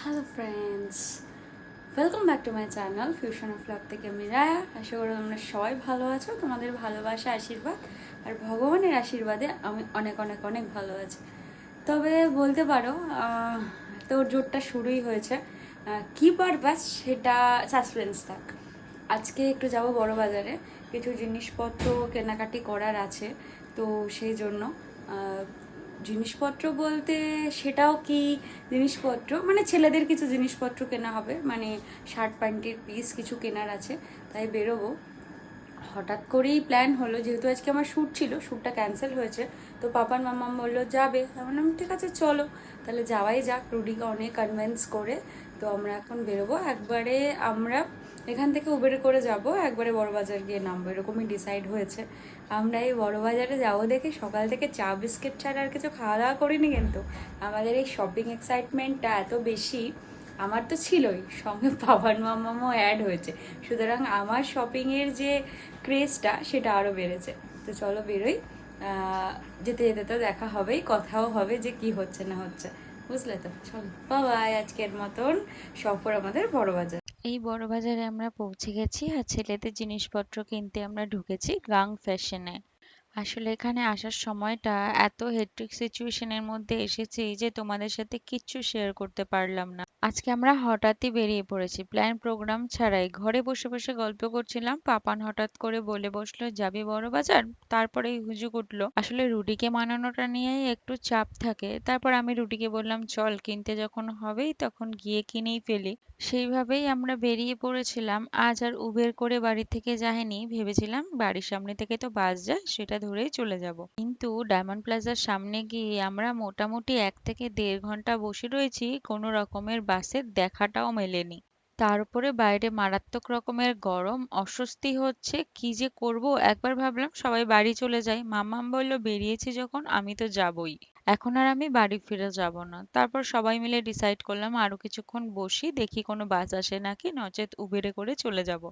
Hello friends, welcome back to my channel fusion of love থেকে আমি রায়া। আশা করি তোমরা সবাই ভালো আছো। তোমাদের ভালোবাসা আশীর্বাদ আর ভগবানের আশীর্বাদে আমি অনেক অনেক অনেক ভালো আছি। তবে বলতে পারো তোর জোরটা শুরুই হয়েছে। কী পারপাস সেটা সাসপেন্স থাক। আজকে একটু যাব বড় বাজারে, কিছু জিনিসপত্র কেনাকাটি করার আছে। তো সেই জন্য জিনিসপত্র বলতে সেটাও কি জিনিসপত্র, মানে ছেলেদের কিছু জিনিসপত্র কেনা হবে, মানে শার্ট প্যান্টের পিস কিছু কেনার আছে, তাই বেরোবো। হঠাৎ করেই প্ল্যান হলো, যেহেতু আজকে আমার শ্যুট ছিল, শ্যুটটা ক্যান্সেল হয়েছে। তো পাপার মাম্মাম বললো যাবে, আমি বললাম ঠিক আছে চলো তাহলে যাওয়াই যাক। রুডিকে অনেক কনভিন্স করে তো আমরা এখন বেরোবো। একবারে আমরা এখান থেকে উবেরে করে যাব, একবারে বড়বাজার গিয়ে নামবো, এরকমই ডিসাইড হয়েছে। আমরা এই বড়বাজারে যাবো দেখে সকাল থেকে চা বিস্কিট ছাড়া আর কিছু খাওয়া দাওয়া করিনি, কিন্তু আমাদের এই শপিং এক্সাইটমেন্টটা এত বেশি। আমার তো ছিলই, সঙ্গে পাপান মাম্মামও অ্যাড হয়েছে, সুতরাং আমার শপিংয়ের যে ক্রেজটা সেটা আরও বেড়েছে। তো চলো বেরোই। যেতে যেতে তো দেখা হবেই, কথাও হবে যে কি হচ্ছে না হচ্ছে, বুঝলে তো। চলো বাবাই, আজকের মতন সফর আমাদের বড়বাজার। এই বড় বাজারে আমরা পৌঁছে গেছি আর ছেলেদের জিনিসপত্র কিনতে আমরা ঢুকেছি গাং ফ্যাশনে। আসলে এখানে আসার সময়টা এত হেক্টিক সিচুয়েশনের মধ্যে এসেছি যে তোমাদের সাথে কিচ্ছু শেয়ার করতে পারলাম না। আজকে আমরা হঠাৎই বেরিয়ে পড়েছি, প্ল্যান প্রোগ্রাম ছাড়াই। ঘরে বসে বসে গল্প করছিলাম, পাপান হঠাৎ করে বলে বসলো যাবি বড় বাজার। তারপরেই হুজুক উঠলো। আসলে রুটিকে মানানোটা নিয়েই একটু চাপ থাকে। তারপর আমি রুটিকে বললাম চল, কিনতে যখন হবেই তখন গিয়ে কিনেই ফেলি। সেইভাবেই আমরা বেরিয়ে পড়েছিলাম। আজ আর উবের করে বাড়ি থেকে যাইনি, ভেবেছিলাম বাড়ির সামনে থেকে তো বাস যায়, সেটা ধরেই চলে যাব। কিন্তু ডায়মন্ড প্লাজার সামনে গিয়ে আমরা মোটামুটি 1 থেকে দেড় ঘন্টা বসে রয়েছি, কোনো রকমের বাসের দেখাটাও মেলেনি। তার উপরে বাইরে মারাত্মক রকমের গরম, অস্বস্তি হচ্ছে, কি যে করব। একবার ভাবলাম সবাই বাড়ি চলে যাই, মাম্মাম বলল বেরিয়েছি যখন আমি তো যাবই, এখন আর আমি বাড়ি ফিরে যাব না। তারপর সবাই মিলে ডিসাইড করলাম আরো কিছুক্ষণ বসি, দেখি কোনো বাস আসে নাকি, নচেৎ উবেরে করে চলে যাব।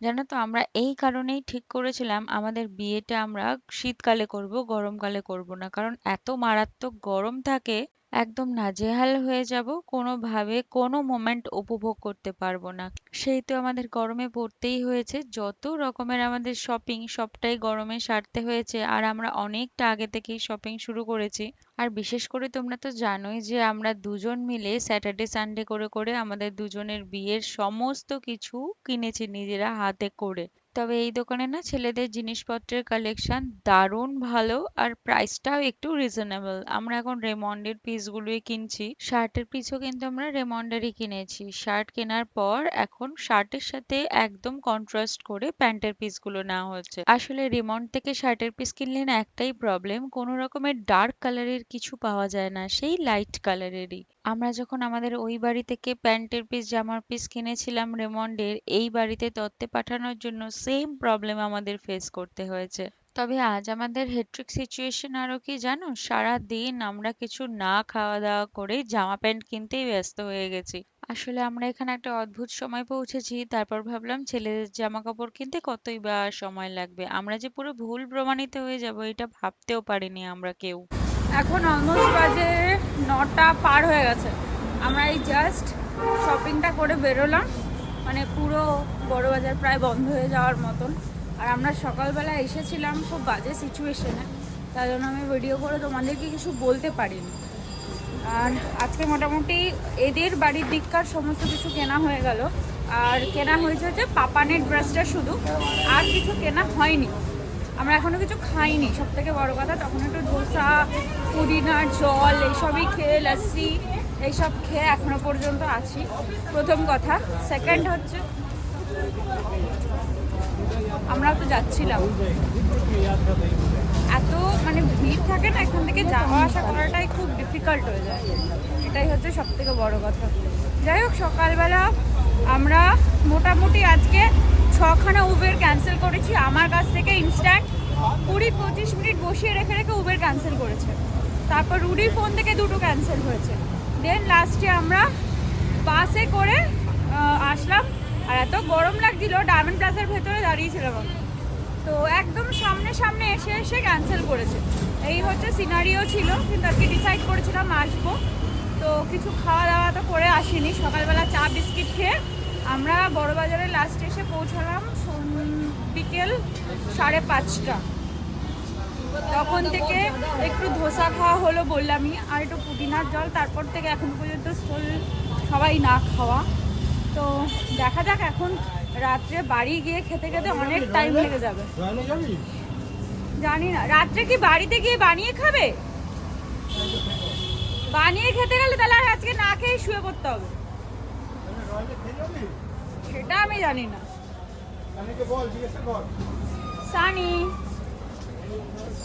জানো তো, আমরা এই কারণেই ঠিক করেছিলাম আমাদের বিয়েটা আমরা শীতকালে করব, গরমকালে করব না, কারণ এত মারাত্মক গরম থাকে, একদম নাজেহাল হয়ে যাব, কোনোভাবে কোনো মোমেন্ট উপভোগ করতে পারবো না। সেই তো আমাদের গরমে পড়তেই হয়েছে, যত রকমের আমাদের শপিং সবটাই গরমে সারতে হয়েছে। আর আমরা অনেকটা আগে থেকেই শপিং শুরু করেছি। আর বিশেষ করে তোমরা তো জানোই যে আমরা দুজন মিলে স্যাটারডে সানডে করে করে আমাদের দুজনের বিয়ের সমস্ত কিছু কিনেছি নিজেরা হাতে করে। তবে এই দোকানে না ছেলেদের জিনিসপত্রের কালেকশন দারুণ ভালো, আর প্রাইসটাও একটু রিজনেবল। আমরা এখন রেমন্ডের পিসগুলোই কিনছি, শার্টের পিসও কিন্তু আমরা রেমন্ডেরই কিনেছি। শার্ট কেনার পর এখন শার্টের সাথে একদম কন্ট্রাস্ট করে প্যান্টের পিসগুলো নেওয়া হচ্ছে। আসলে রেমন্ড থেকে শার্টের পিস কিনলে না একটাই প্রবলেম, কোনো রকমের ডার্ক কালারের কিছু পাওয়া যায় না, সেই লাইট কালারেরই। আমরা যখন আমাদের ওই বাড়ি থেকে প্যান্টের পিস জামার পিস কিনেছিলাম রেমন্ডের, এই বাড়িতে তত্ত্বে পাঠানোর জন্য সেম প্রবলেম আমাদের ফেস করতে হয়েছে। তবে আজ আমাদের হেট্রিক সিচুয়েশন আরো কি জানো, সারা দিন আমরা কিছু না খাওয়া দাওয়া করে জামা প্যান্ট কিনতেই ব্যস্ত হয়ে গেছি। আসলে আমরা এখানে একটা অদ্ভুত সময় পৌঁছেছি, তারপর ভাবলাম ছেলেদের জামা কাপড় কিনতে কতই বা সময় লাগবে, আমরা যে পুরো ভুল প্রমাণিত হয়ে যাব এটা ভাবতেও পারিনি আমরা কেউ। এখন অলমোস্ট বাজে 9টা পার হয়ে গেছে। আমরা এই জাস্ট শপিংটা করে বেরোলাম, মানে পুরো বড় বাজার প্রায় বন্ধ হয়ে যাওয়ার মতন। আর আমরা সকালবেলা এসেছিলাম খুব বাজে সিচুয়েশনে, তাই জন্য আমি ভিডিও করে তোমাদেরকে কিছু বলতে পারিনি। আর আজকে মোটামুটি এদের বাড়ির দিককার সমস্ত কিছু কেনা হয়ে গেল। আর কেনা হয়েছে যে পাপানের ড্রেসটা শুধু, আর কিছু কেনা হয়নি। আমরা এখনো কিছু খাইনি, সব থেকে বড় কথা। তখন একটু ধোসা, পুদিনার জল এইসবই খেয়ে, লস্যি এইসব খেয়ে এখনো পর্যন্ত আছি, প্রথম কথা। সেকেন্ড হচ্ছে আমরা তো যাচ্ছিলাম, এত মানে ভিড় থাকে না, এখান থেকে যাওয়া আসা করাটাই খুব ডিফিকাল্ট হয়ে যায়, এটাই হচ্ছে সব থেকে বড় কথা। যাই হোক, সকালবেলা আমরা মোটামুটি আজকে 6খানা উবের ক্যান্সেল করেছি। আমার কাছ থেকে ইনস্ট্যান্ট 20-25 মিনিট বসিয়ে রেখে রেখে উবের ক্যান্সেল করেছে। তারপর রুডির ফোন থেকে দুটো ক্যান্সেল হয়েছে। দেন লাস্টে আমরা বাসে করে আসলাম। আর এত গরম লাগছিল, ডায়মন্ড প্লাজার ভেতরে দাঁড়িয়েছিলাম আমি, তো একদম সামনে সামনে এসে এসে ক্যান্সেল করেছে। এই হচ্ছে সিনারিও ছিল, কিন্তু আজকে ডিসাইড করেছিলাম আসবো। তো কিছু খাওয়া দাওয়া তো করে আসিনি, সকালবেলা চা বিস্কিট খেয়ে আমরা বড়বাজারে লাস্টে এসে পৌঁছালাম বিকেল 5:30। তখন থেকে একটু ধোসা খাওয়া হলো বললামই, আর একটু পুদিনার জল, তারপর থেকে এখন পর্যন্ত সবাই না খাওয়া। তো দেখা যাক, এখন রাত্রে বাড়ি গিয়ে খেতে খেতে অনেক টাইম লেগে যাবে। জানি না রাত্রে কি বাড়িতে গিয়ে বানিয়ে খাবে, বানিয়ে খেতে গেলে তাহলে আর আজকে না খেয়ে শুয়ে পড়তে হবে, সেটা আমি জানি না।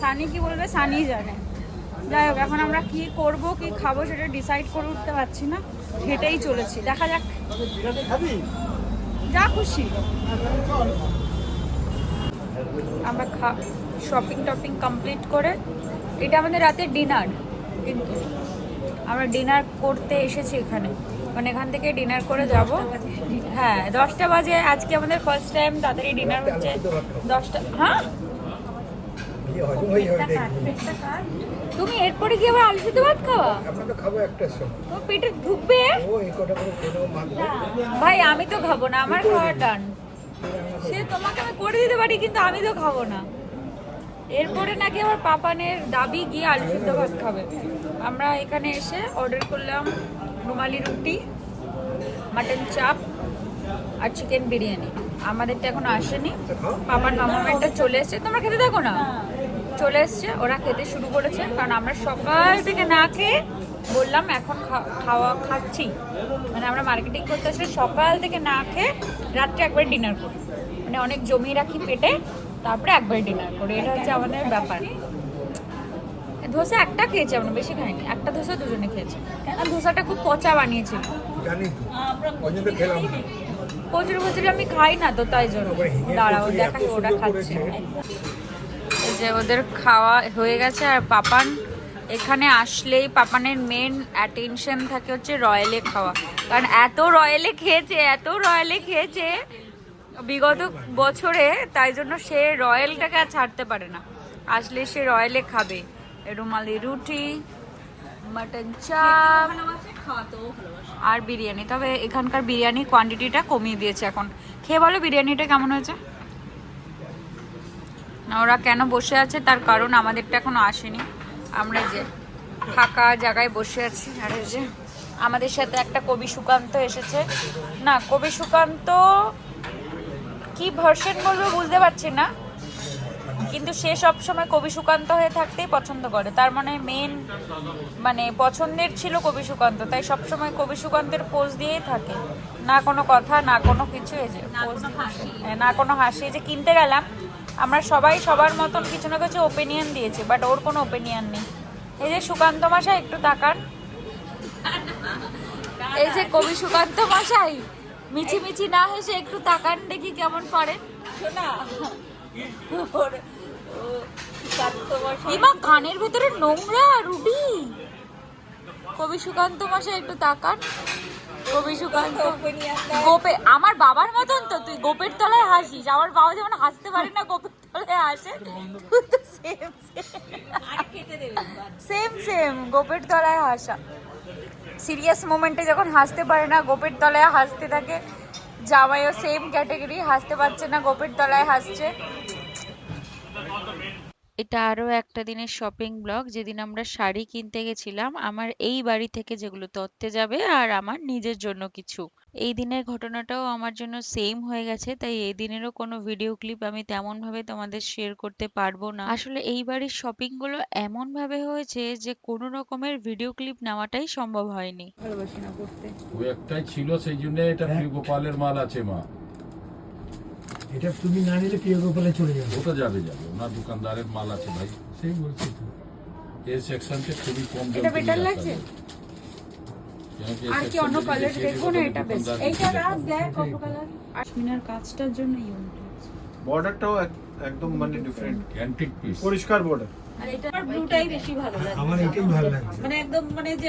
সানি কি বলবে, সানি জানে। যাই হোক, এখন আমরা কি করব কি খাবো সেটা ডিসাইড করে উঠতে পারছি না, হেঁটেই চলেছি, দেখা যাক যা খুশি। আমরা শপিং টপিং কমপ্লিট করে, এটা আমাদের রাতের ডিনার, কিন্তু আমরা ডিনার করতে এসেছি এখানে, মানে এখান থেকে ডিনার করে যাব। হ্যাঁ 10টা বাজে, আজকে আমাদের ফার্স্ট টাইম তাড়াতাড়ি ডিনার হচ্ছে 10টা। হ্যাঁ তুমি এরপরে কি আবার আলু সিদ্ধ ভাত খাওয়া? তোমার পেটে ঢুকবে? ভাই আমি তো খাবো না, আমার খাওয়ার ডান। সে তোমাকে আমি করে দিতে পারি, কিন্তু আমি তো খাবো না। এরপরে নাকি আবার পাপানের দাবি গিয়ে আলু সিদ্ধ ভাত খাবে। আমরা এখানে এসে অর্ডার করলাম রুমালি রুটি, মাটন চাপ আর চিকেন বিরিয়ানি। আমাদেরটা এখনো আসেনি, পাপার মামামেরটা চলে এসছে। তোমরা খেতে থাকো না, চলে এসছে, ওরা খেতে শুরু করেছে। কারণ আমরা সকাল থেকে না খেয়ে বললাম এখন খাচ্ছি, মানে আমরা মার্কেটিং করতে আসলে সকাল থেকে না খেয়ে রাত্রে একবার ডিনার করি, মানে অনেক জমিয়ে রাখি পেটে, তারপরে একবার ডিনার করি, এটা হচ্ছে আমাদের ব্যাপার। ধোসা একটা খেয়েছি আমরা, বেশি খাইনি, একটা ধোসা দুজনে খেয়েছি। আর ধোসাটা খুব পচা বানিয়েছিল, কচুরি কচুরি আমি খাই না তো, তাই জন্য। দাঁড়াও দেখাই ওরা খাচ্ছে। এই যে ওদের খাওয়া হয়ে গেছে, আর পাপান এখানে আসলেই পাপানের মেন অ্যাটেনশন থাকে হচ্ছে রয়্যালে খাওয়া। কারণ এত রয়্যালে খেয়েছে বিগত বছরে, তাই জন্য সে রয়্যালটাকে আর ছাড়তে পারে না। আসলে সে রয়্যালে খাবে রুমালি রুটি, মাটন চাপ আর বিরিয়ানি। তবে এখানকার বিরিয়ানি কোয়ান্টিটিটা কমিয়ে দিয়েছে এখন। খেয়ে বলো বিরিয়ানিটা কেমন হয়েছে। ওরা কেন বসে আছে তার কারণ আমাদেরটা এখনো আসেনি। আমরা যে ফাঁকা জায়গায় বসে আছি, আর এই যে আমাদের সাথে একটা কবি সুকান্ত এসেছে। না, কবি সুকান্ত কি ভার্সন বলবো বুঝতে পারছি না, কিন্তু সে সবসময় কবি সুকান্ত হয়ে থাকতেই পছন্দ করে। তার মানে পছন্দের ছিল কবি সুকান্ত, তাই সবসময় কবি সুকান্তের পোজ দিয়েই থাকে। না কোনো কথা, না কোনো কিছু, এই যে না কোনো হাসি। যে কিনতে গেলাম, আমরা সবাই সবার মতন কিছু না কিছু ওপিনিয়ন দিয়েছি, বাট ওর কোনো ওপিনিয়ন নেই। এই যে সুকান্ত মশাই একটু তাকান, এই যে কবি সুকান্ত মশাই মিছি না হেসে একটু তাকান দেখি কেমন পারে। কানের ভেতরে নোংরা রুডি। কবি সুকান্ত মশাই একটু তাকান। কবি সুকান্ত গোপে আমার বাবার মতন তো, তুই গোপের তলায় হাসিস। আমার বাবা যেমন হাসতে পারে না, গোপের তলায় হাসে, সেম গোপের তলায় হাসা। সিরিয়াস মোমেন্টে যখন হাসতে পারে না, গোপের তলায় হাসতে থাকে। জামাইও সেম ক্যাটাগরি, হাসতে পারছে না, গোপের তলায় হাসছে। এটা আরো একটা দিনের শপিং ব্লগ, যেদিন আমরা শাড়ি কিনতে গেছিলাম আমার এই বাড়ি থেকে, যেগুলো তত্ত্বে যাবে, আর আমার নিজের জন্য কিছু। এই দিনের ঘটনাটাও আমার জন্য সেম হয়ে গেছে, তাই এই দিনেরও কোনো ভিডিও ক্লিপ আমি তেমন ভাবে তোমাদের শেয়ার করতে পারবো না। আসলে এই বাড়ির শপিং গুলো এমন ভাবে হয়েছে যে কোনো রকমের ভিডিও ক্লিপ নেওয়াটাই সম্ভব হয়নি। ভালোবাসি না করতে, ওই একটাই ছিল, সেই জন্য এটা প্রিয় গোপালের মাল আছে মা। এটা তুমি না নিলে প্রিয় গোপালে চলে যাবে। ওটা যাবে ওনার দোকানদারের মাল আছে ভাই, সেই বলছি তো। এই সেকশনটা খুবই কম দামে এটা বেটার লাগছে। আর কি অন্য কালার দেখবো না, এটা বেস্ট। এইটা রাখ দেখ কত কালার। আশমিনার কাজটার জন্য ইউনিক লাগছে। বর্ডারটাও একদম মানে ডিফারেন্ট, অ্যান্টিক পিস, পরিষ্কার বর্ডার। আর এটা আমার ব্লুটাই বেশি ভালো লাগছে। আমার এটাই ভালো লাগছে, মানে একদম মানে যে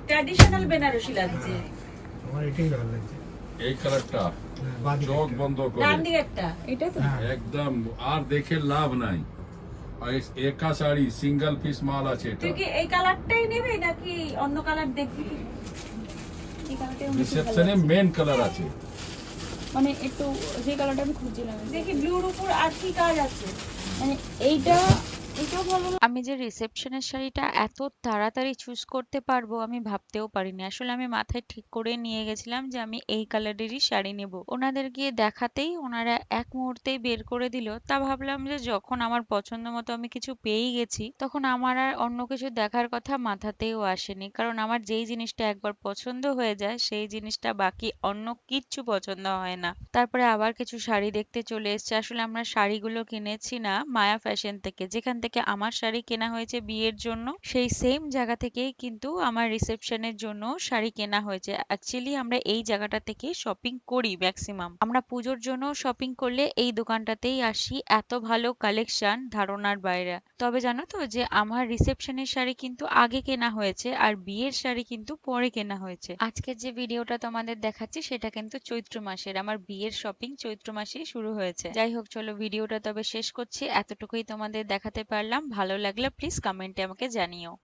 ট্র্যাডিশনাল বেনারসি লাগছে। আমার এটাই ভালো লাগছে। এই কালারটা চোখ বন্ধ করে ডান দিকেরটা এটা তো একদম আর দেখে লাভ নাই। আর একা শাড়ি সিঙ্গেল পিস মাল আছে এটা তুই কি এই কালারটাই নেবে নাকি অন্য কালার দেখবি? এই কালারটাই আমার খুব ভালো রিসেপশনে লাগছে। মেন কালার আছে। মানে একটু যে কালারটা আমি খুঁজছিলাম, দেখি ব্লুর উপর আর কি কাজ আছে, মানে এইটা এটাও ভালো আমি যে রিসেপশনের শাড়িটা এত তাড়াতাড়ি চুজ করতে পারবো আমি ভাবতেও পারিনি। আসলে আমি মাথায় ঠিক করে নিয়ে গেছিলাম যে আমি এই কালারেরই শাড়ি নেব। ওনাদের গিয়ে দেখাতেই ওনারা এক মুহূর্তেই বের করে দিল। তা ভাবলাম যে যখন আমার পছন্দ মতো আমি কিছু পেয়েই গেছি তখন আমার আর অন্য কিছু দেখার কথা মাথাতেও আসেনি, কারণ আমার যেই জিনিসটা একবার পছন্দ হয়ে যায় সেই জিনিসটা বাকি অন্য কিচ্ছু পছন্দ হয় না। তারপরে আবার কিছু শাড়ি দেখতে চলে এসেছে। আসলে আমরা শাড়িগুলো কিনেছি না মায়া ফ্যাশন থেকে, যেখান থেকে আমার শাড়ি কেনা হয়েছে বিয়ের জন্য সেই সেম জায়গা থেকেই কিন্তু আমার রিসেপশনের জন্য শাড়ি কেনা হয়েছে। অ্যাকচুয়ালি আমরা এই জায়গাটা থেকে শপিং করি ম্যাক্সিমাম। আমরা পুজোর জন্য শপিং করলে এই দোকানটাতেই আসি, এত ভালো কালেকশন ধারণার বাইরে। তবে জানো তো যে আমার রিসেপশনের শাড়ি কিন্তু আগে কেনা হয়েছে আর বিয়ের শাড়ি কিন্তু পরে কেনা হয়েছে। আজকের যে ভিডিওটা তোমাদের দেখাচ্ছি সেটা কিন্তু চৈত্র মাসের, আমার বিয়ের শপিং চৈত্র মাসেই শুরু হয়েছে। যাই হোক, চলো ভিডিওটা তবে শেষ করছি, এতটুকুই তোমাদের দেখাতে পারলাম। ভালো লাগলে প্লিজ কমেন্টে আমাকে জানিও।